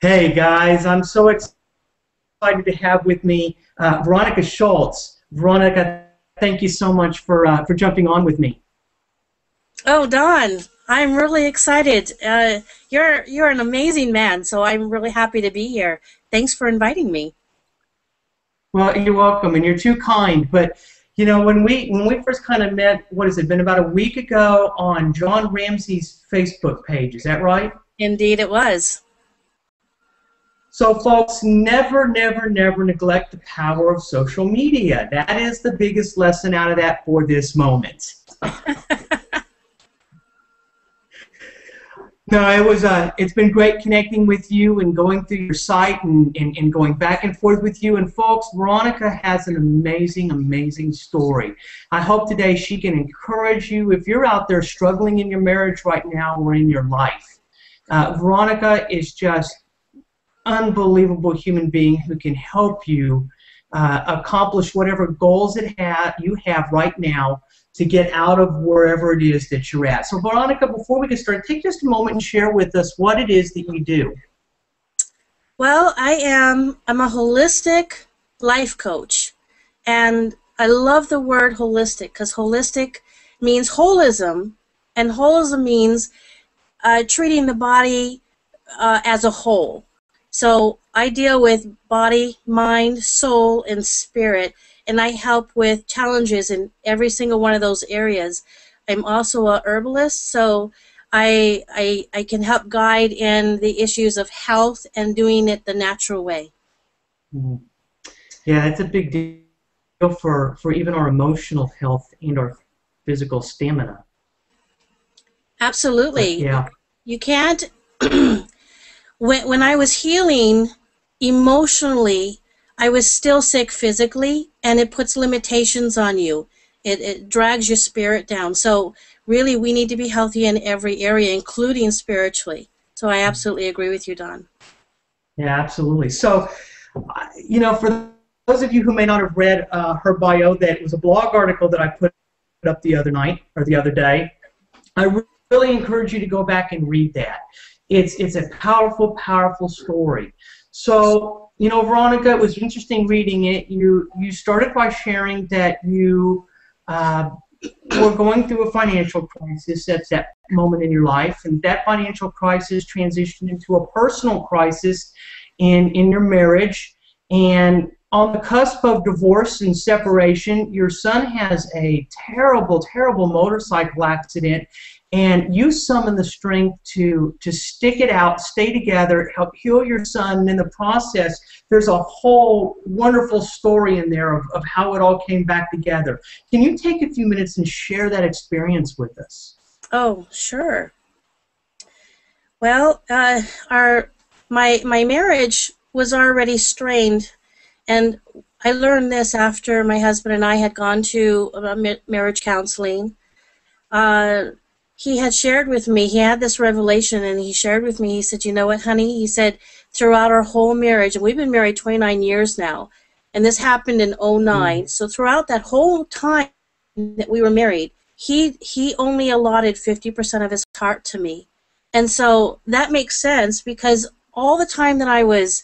Hey guys, I'm so excited to have with me Veronica Schultz. Veronica, thank you so much for jumping on with me. Oh, Don, I'm really excited. You're an amazing man, so I'm really happy to be here. Thanks for inviting me. Well, you're welcome, and you're too kind. But when we first kind of met, what has it been about a week ago on John Ramsey's Facebook page? Is that right? Indeed, it was. So, folks, never, never, never neglect the power of social media. That is the biggest lesson out of that for this moment. No, it's been great connecting with you and going through your site and going back and forth with you. And folks, Veronica has an amazing, amazing story. I hope today she can encourage you if you're out there struggling in your marriage right now or in your life. Veronica is just unbelievable human being who can help you accomplish whatever goals you have right now to get out of wherever it is that you're at. So Veronica, before we get started, take just a moment and share with us what it is that you do. Well, I'm a holistic life coach, and I love the word holistic because holistic means holism, and holism means treating the body as a whole. So I deal with body, mind, soul, and spirit, and I help with challenges in every single one of those areas. I'm also a herbalist, so I can help guide in the issues of health and doing it the natural way. Mhm. Yeah, that's a big deal for even our emotional health and our physical stamina. But Absolutely. yeah. You can't when I was healing emotionally, I was still sick physically, and it puts limitations on you. It drags your spirit down. So really, we need to be healthy in every area, including spiritually. So I absolutely agree with you, Don. Yeah, absolutely. So, for those of you who may not have read her bio, that was a blog article that I put up the other night or the other day. I really encourage you to go back and read that. It's a powerful, powerful story. So, Veronica, it was interesting reading it. You started by sharing that you uh, were going through a financial crisis at that moment in your life, and that financial crisis transitioned into a personal crisis in your marriage. And on the cusp of divorce and separation, your son has a terrible, terrible motorcycle accident, and you summon the strength to stick it out, stay together, help heal your son, and in the process, there's a whole wonderful story in there of how it all came back together. Can you take a few minutes and share that experience with us? Oh, sure. Well, our my marriage was already strained, and I learned this after my husband and I had gone to marriage counseling. Uh, he had shared with me, he had this revelation, and he shared with me, he said, "You know what, honey?" He said, "Throughout our whole marriage, and we've been married 29 years now, and this happened in '09. Mm. So throughout that whole time that we were married, he only allotted 50% of his heart to me." And so that makes sense because all the time that I was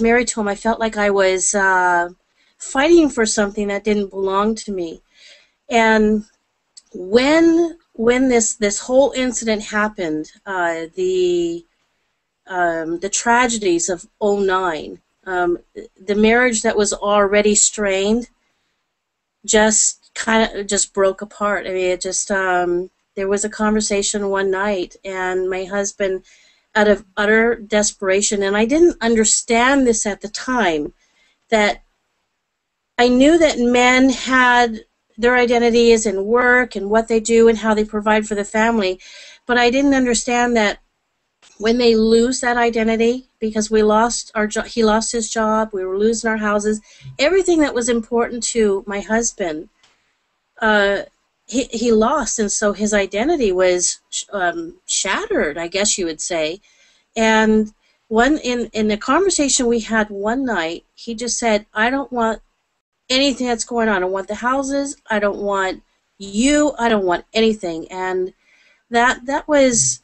married to him, I felt like I was fighting for something that didn't belong to me. And when this whole incident happened, the tragedies of '09, the marriage that was already strained just kind of just broke apart. I mean, it just there was a conversation one night, and my husband, out of utter desperation, and I didn't understand this at the time, that I knew that men had their identities in work and what they do and how they provide for the family, but I didn't understand that when they lose that identity, because we lost our he lost his job, we were losing our houses, everything that was important to my husband, uh, he lost, and so his identity was shattered, I guess you would say. And one in the conversation we had one night, he just said, "I don't want anything that's going on. I don't want the houses. I don't want you. I don't want anything." And that was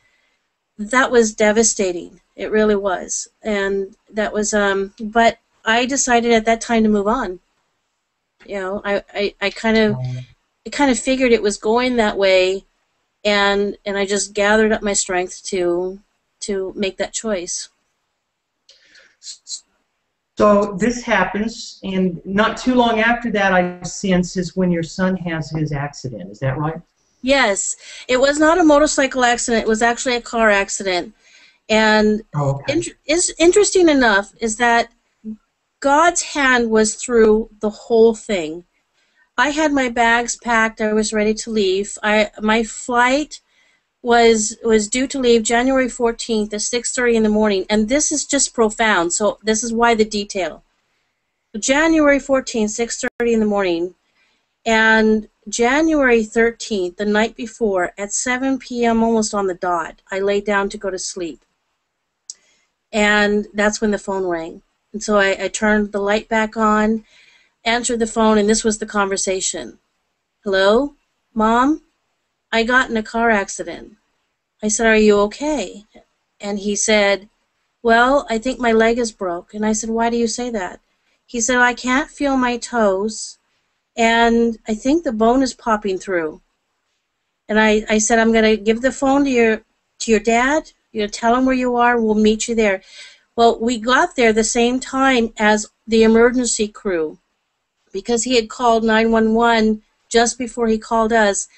that was devastating. It really was. And that was, but I decided at that time to move on. You know, I kind of figured it was going that way, and I just gathered up my strength to make that choice. So this happens, and not too long after that, I sense, is when your son has his accident. Is that right? Yes, it was not a motorcycle accident. It was actually a car accident. And Oh, okay. is interesting enough is that God's hand was through the whole thing. I had my bags packed. I was ready to leave. My flight was due to leave January 14th at 6:30 in the morning, and this is just profound. So this is why the detail. January 14th, 6:30 in the morning, and January 13th, the night before, at 7 p.m. almost on the dot, I laid down to go to sleep. And that's when the phone rang. And so I turned the light back on, answered the phone, and this was the conversation. Hello? Mom? I got in a car accident. I said, are you okay? And he said, well, I think my leg is broke. And I said, why do you say that? He said, I can't feel my toes, and I think the bone is popping through. And I said, I'm going to give the phone to your dad. You tell him where you are. We'll meet you there. Well, we got there the same time as the emergency crew, because he had called 911 just before he called us.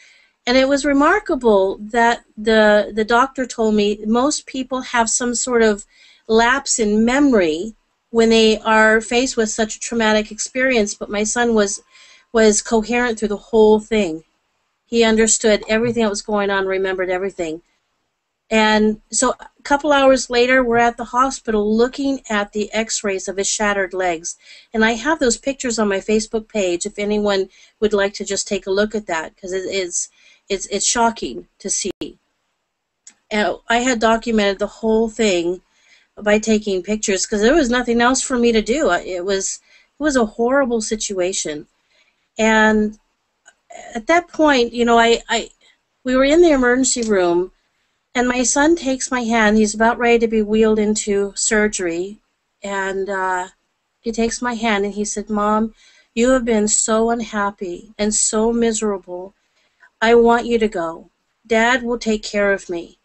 And it was remarkable that the doctor told me most people have some sort of lapse in memory when they are faced with such a traumatic experience, but my son was coherent through the whole thing. He understood everything that was going on, remembered everything. And so a couple hours later, we're at the hospital looking at the x-rays of his shattered legs. And I have those pictures on my Facebook page if anyone would like to just take a look at that, because it's shocking to see. And I had documented the whole thing by taking pictures because there was nothing else for me to do. It was a horrible situation. And at that point, you know, we were in the emergency room, and my son takes my hand. He's about ready to be wheeled into surgery, and he takes my hand and he said, Mom, you have been so unhappy and so miserable. I want you to go. Dad will take care of me.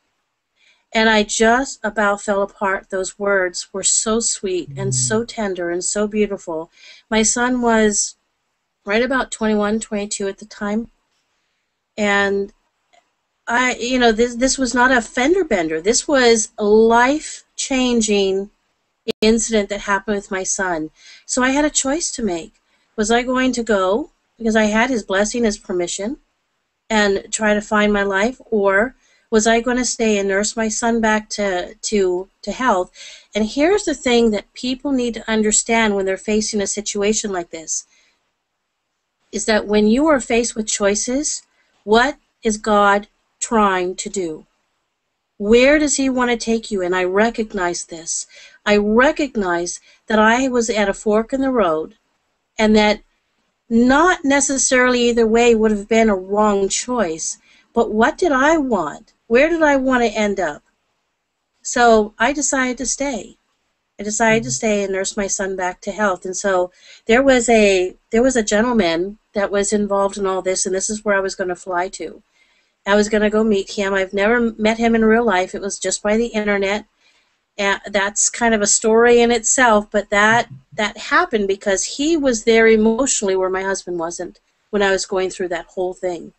And I just about fell apart. Those words were so sweet and so tender and so beautiful. My son was right about 21, 22 at the time. And this was not a fender bender. This was a life-changing incident that happened with my son. So I had a choice to make. Was I going to go, because I had his blessing, his permission, and try to find my life, or was I going to stay and nurse my son back to health? And here's the thing that people need to understand when they're facing a situation like this, is that when you are faced with choices, what is God trying to do? Where does he want to take you? And I recognize this. I recognize that I was at a fork in the road, and that not necessarily either way would have been a wrong choice, but what did I want? Where did I want to end up? So I decided to stay. I decided to stay and nurse my son back to health. And so there was a gentleman that was involved in all this, and this is where I was going to fly to. I was going to go meet him. I've never met him in real life. It was just by the internet. And that's kind of a story in itself, but that happened because he was there emotionally where my husband wasn't when I was going through that whole thing.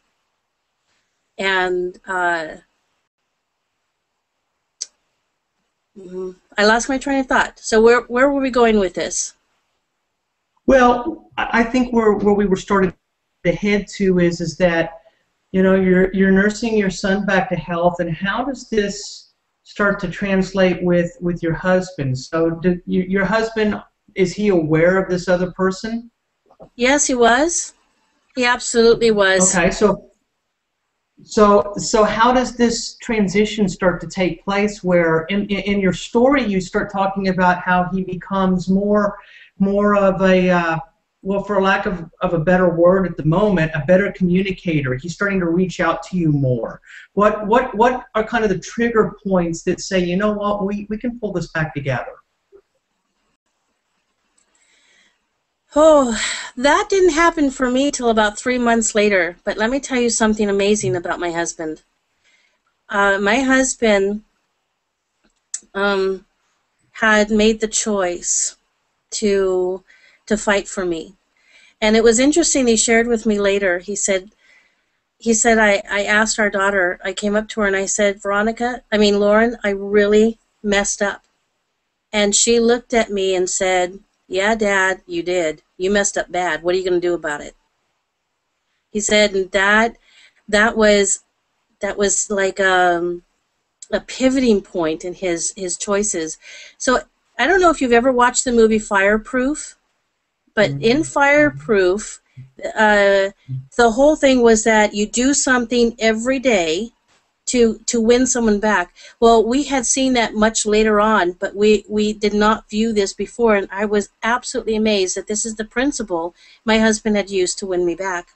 And I lost my train of thought. So where were we going with this? Well, I think where we were starting to head to is that, you know, you're nursing your son back to health, and how does this start to translate with your husband? So your husband, is he aware of this other person? Yes, he was. He absolutely was. Okay, so how does this transition start to take place, where in your story you start talking about how he becomes more of a well, for lack of a better word at the moment, a better communicator. He's starting to reach out to you more. What are kind of the trigger points that say, you know what, we can pull this back together? Oh, that didn't happen for me till about 3 months later. But let me tell you something amazing about my husband. My husband had made the choice to fight for me. And it was interesting, he shared with me later, he said, I asked our daughter, I came up to her and I said, Lauren, I really messed up. And she looked at me and said, yeah, Dad, you did. You messed up bad. What are you going to do about it? He said, and that was like a pivoting point in his choices. So I don't know if you've ever watched the movie Fireproof, but in Fireproof, the whole thing was that you do something every day to win someone back. Well, we had seen that much later on, but we did not view this before, and I was absolutely amazed that this is the principle my husband had used to win me back.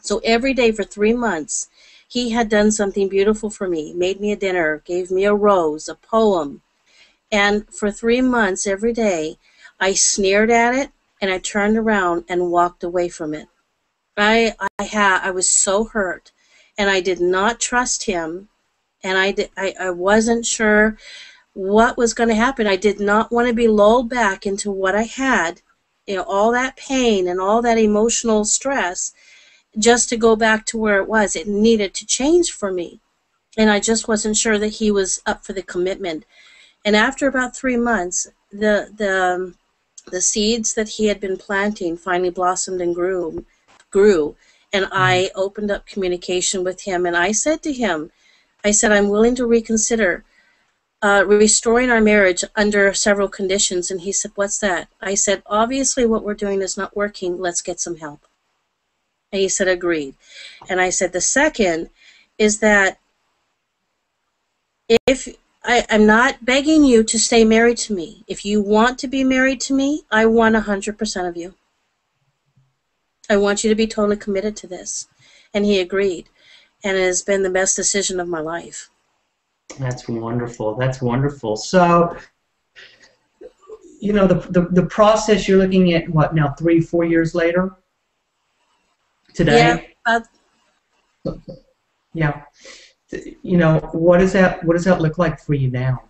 So every day for 3 months, he had done something beautiful for me, made me a dinner, gave me a rose, a poem, and for 3 months every day, I sneered at it, and I turned around and walked away from it. I was so hurt, and I did not trust him, and I wasn't sure what was going to happen. I did not want to be lulled back into what I had, all that pain and all that emotional stress, just to go back to where it was. It needed to change for me, and I just wasn't sure that he was up for the commitment. And after about 3 months, the seeds that he had been planting finally blossomed and grew, and I opened up communication with him, and I said to him, I'm willing to reconsider restoring our marriage under several conditions. And he said, what's that? I said, obviously what we're doing is not working. Let's get some help. And he said, agreed. And I said, the second is that if I'm not begging you to stay married to me. If you want to be married to me, I want 100% of you. I want you to be totally committed to this. And he agreed. And it has been the best decision of my life. That's wonderful. That's wonderful. So, the process you're looking at, what now, 3-4 years later? Today? Yeah. What does that look like for you now?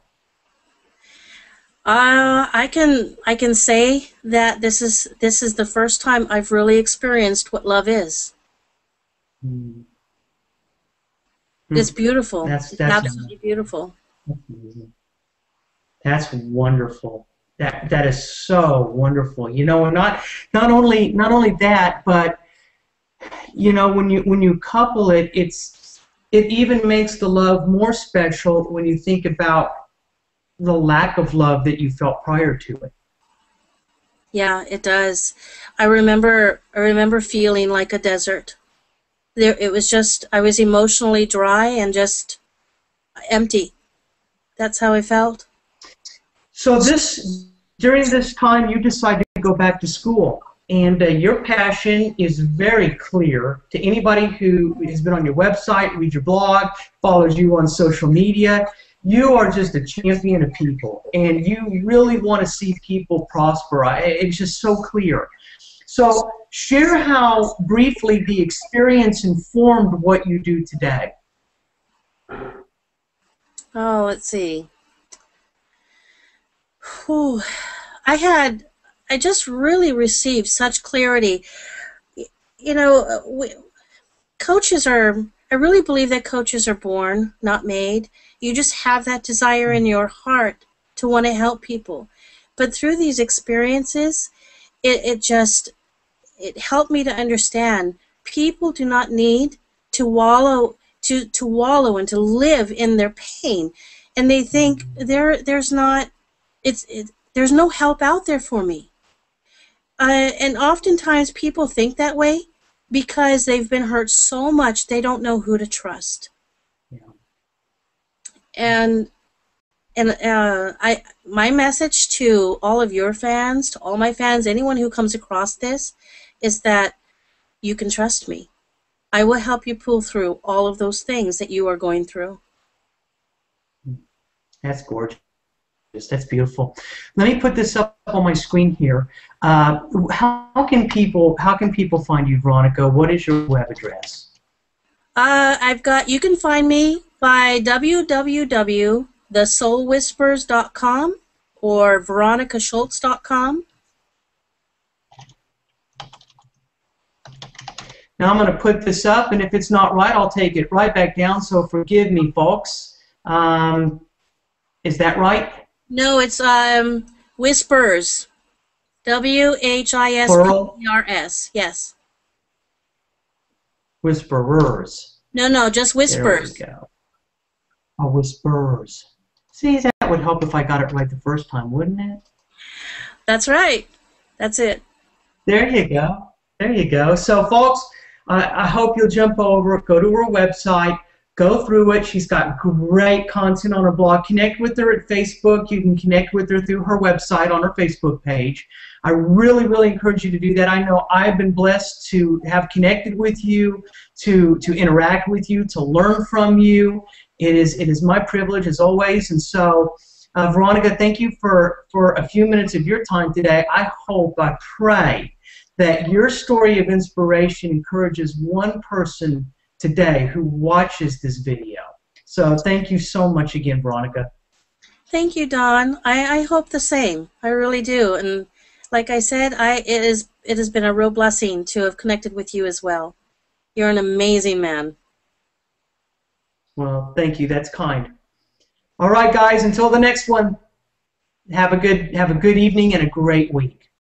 I can say that this is the first time I've really experienced what love is. It's beautiful. It's absolutely beautiful. That's wonderful. That is so wonderful. Not only that, but when you couple it, it even makes the love more special when you think about the lack of love that you felt prior to it. Yeah, it does. I remember feeling like a desert. It was just, I was emotionally dry and just empty. That's how I felt. So during this time, you decided to go back to school. And your passion is very clear to anybody who has been on your website, reads your blog, follows you on social media. You are just a champion of people, and you really want to see people prosper. It's just so clear. So share how briefly the experience informed what you do today. Oh, let's see. Whew. I just really received such clarity. Coaches are, I really believe that coaches are born, not made. You just have that desire in your heart to want to help people. But through these experiences, it helped me to understand people do not need to wallow and to live in their pain, and they think there's no help out there for me. And oftentimes people think that way because they've been hurt so much they don't know who to trust. Yeah. And And my message to all of your fans, to all my fans, anyone who comes across this, is that you can trust me. I will help you pull through all of those things that you are going through. That's gorgeous. That's beautiful. Let me put this up on my screen here. How can people find you, Veronica? What is your web address? You can find me by www.thesoulwhispers.com or veronicaschultz.com. Now I'm going to put this up, and if it's not right, I'll take it right back down, so forgive me, folks. Is that right? No, it's Whispers. WHISPERS. Yes. Whisperers. No, just Whispers. There we go. Oh, Whispers. See, that would help if I got it right the first time, wouldn't it? That's right. That's it. There you go. There you go. So, folks, I hope you'll jump over, go to her website, go through it. She's got great content on her blog. Connect with her at Facebook. You can connect with her through her website on her Facebook page. I really, really encourage you to do that. I know I've been blessed to have connected with you, to interact with you, to learn from you. It is my privilege, as always. And so, Veronica, thank you for a few minutes of your time today. I pray that your story of inspiration encourages one person today who watches this video. So thank you so much again, Veronica. Thank you, Don. I hope the same. I really do. And like I said, it has been a real blessing to have connected with you as well. You're an amazing man. Well, thank you. That's kind. All right, guys. Until the next one. Have a good evening and a great week.